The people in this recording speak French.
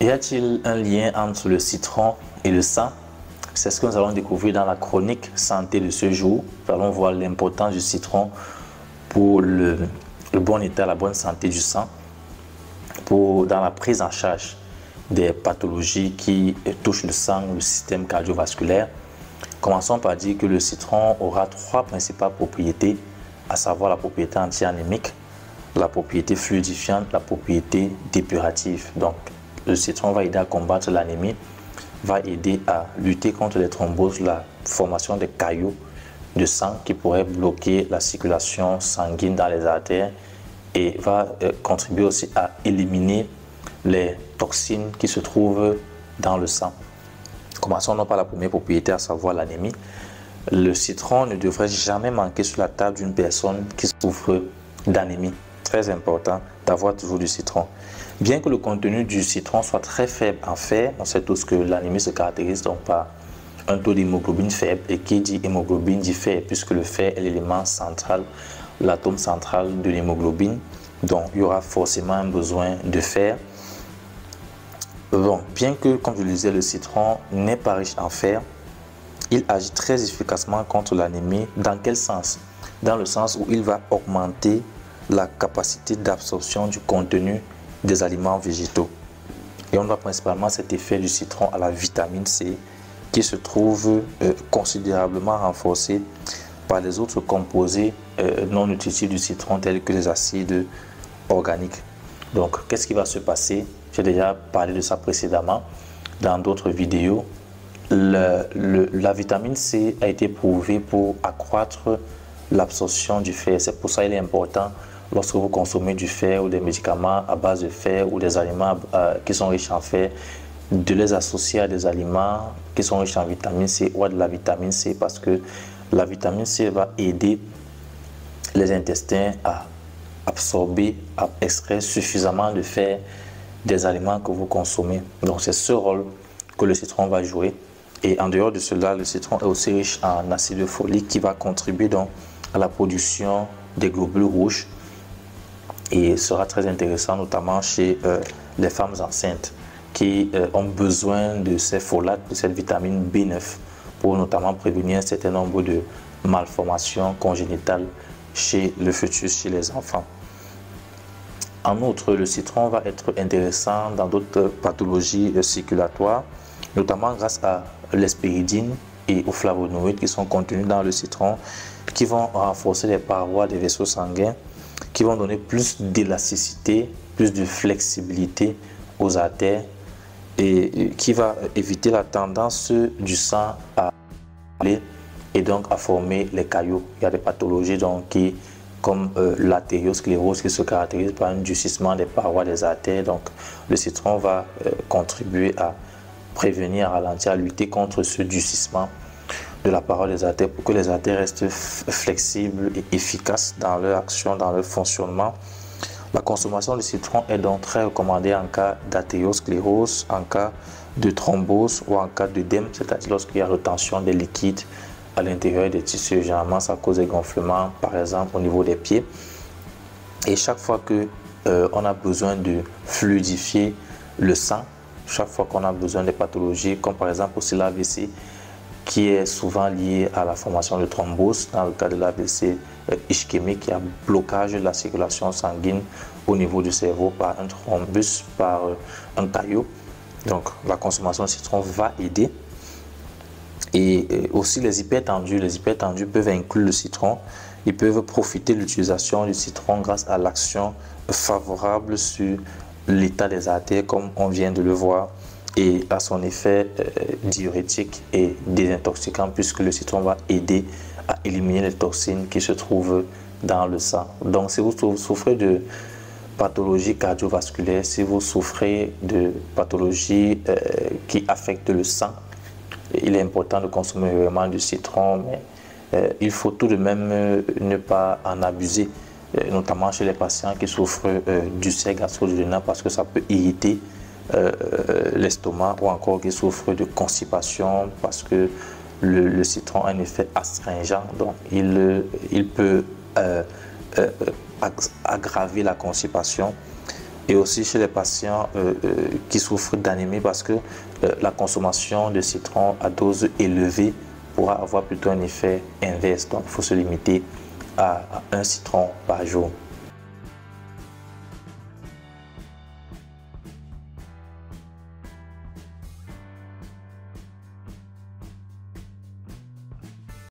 Y a-t-il un lien entre le citron et le sang? C'est ce que nous allons découvrir dans la chronique santé de ce jour. Nous allons voir l'importance du citron pour le bon état, la bonne santé du sang, dans la prise en charge des pathologies qui touchent le sang, le système cardiovasculaire. Commençons par dire que le citron aura trois principales propriétés, à savoir la propriété anti-anémique, la propriété fluidifiante, la propriété dépurative. Donc, le citron va aider à combattre l'anémie, va aider à lutter contre les thromboses, la formation des caillots de sang qui pourraient bloquer la circulation sanguine dans les artères et va contribuer aussi à éliminer les toxines qui se trouvent dans le sang. Commençons par la première propriété, à savoir l'anémie. Le citron ne devrait jamais manquer sur la table d'une personne qui souffre d'anémie. Très important d'avoir toujours du citron. Bien que le contenu du citron soit très faible en fer, on sait tous que l'anémie se caractérise donc par un taux d'hémoglobine faible, et qui dit hémoglobine dit fer, puisque le fer est l'élément central, l'atome central de l'hémoglobine. Donc il y aura forcément un besoin de fer. Bon, bien que, comme je le disais, le citron n'est pas riche en fer, il agit très efficacement contre l'anémie. Dans quel sens? Dans le sens où il va augmenter la capacité d'absorption du contenu des aliments végétaux. Et on doit principalement cet effet du citron à la vitamine C, qui se trouve considérablement renforcée par les autres composés non nutritifs du citron, tels que les acides organiques. Donc, qu'est-ce qui va se passer? J'ai déjà parlé de ça précédemment dans d'autres vidéos. La vitamine C a été prouvée pour accroître l'absorption du fer. C'est pour ça qu'il est important, lorsque vous consommez du fer ou des médicaments à base de fer ou des aliments qui sont riches en fer, de les associer à des aliments qui sont riches en vitamine C ou à de la vitamine C, parce que la vitamine C va aider les intestins à absorber, à extraire suffisamment de fer des aliments que vous consommez. Donc c'est ce rôle que le citron va jouer. Et en dehors de cela, le citron est aussi riche en acide folique qui va contribuer donc à la production des globules rouges, et sera très intéressant notamment chez les femmes enceintes qui ont besoin de ces folates, de cette vitamine B9, pour notamment prévenir un certain nombre de malformations congénitales chez le fœtus, chez les enfants. En outre, le citron va être intéressant dans d'autres pathologies circulatoires, notamment grâce à l'hespéridine et aux flavonoïdes qui sont contenus dans le citron, qui vont renforcer les parois des vaisseaux sanguins, qui vont donner plus d'élasticité, plus de flexibilité aux artères, et qui va éviter la tendance du sang à aller et donc à former les caillots. Il y a des pathologies donc comme l'artériosclérose, qui se caractérise par un durcissement des parois des artères. Donc le citron va contribuer à prévenir, à ralentir, à lutter contre ce durcissement de la paroi des artères, pour que les artères restent flexibles et efficaces dans leur action, dans leur fonctionnement. La consommation de citron est donc très recommandée en cas d'artériosclérose, en cas de thrombose ou en cas d'œdème, c'est-à-dire lorsqu'il y a rétention des liquides à l'intérieur des tissus. Généralement, ça cause des gonflements, par exemple au niveau des pieds. Et chaque fois que on a besoin de fluidifier le sang, chaque fois qu'on a besoin de pathologies, comme par exemple aussi l'AVC, qui est souvent lié à la formation de thrombose. Dans le cas de l'AVC ischémique, il y a blocage de la circulation sanguine au niveau du cerveau par un thrombus, par un caillot. Donc la consommation de citron va aider. Et aussi les hypertendus peuvent inclure le citron. Ils peuvent profiter de l'utilisation du citron grâce à l'action favorable sur l'état des artères, comme on vient de le voir, et à son effet diurétique et désintoxicant, puisque le citron va aider à éliminer les toxines qui se trouvent dans le sang. Donc si vous souffrez de pathologies cardiovasculaires, si vous souffrez de pathologies qui affectent le sang, il est important de consommer vraiment du citron, mais il faut tout de même ne pas en abuser, notamment chez les patients qui souffrent d'ulcère gastro-duodénal, parce que ça peut irriter l'estomac, ou encore qui souffrent de constipation, parce que le citron a un effet astringent, donc il peut aggraver la constipation. et aussi chez les patients qui souffrent d'anémie, parce que la consommation de citron à dose élevée pourra avoir plutôt un effet inverse. Donc il faut se limiter à 1 citron par jour.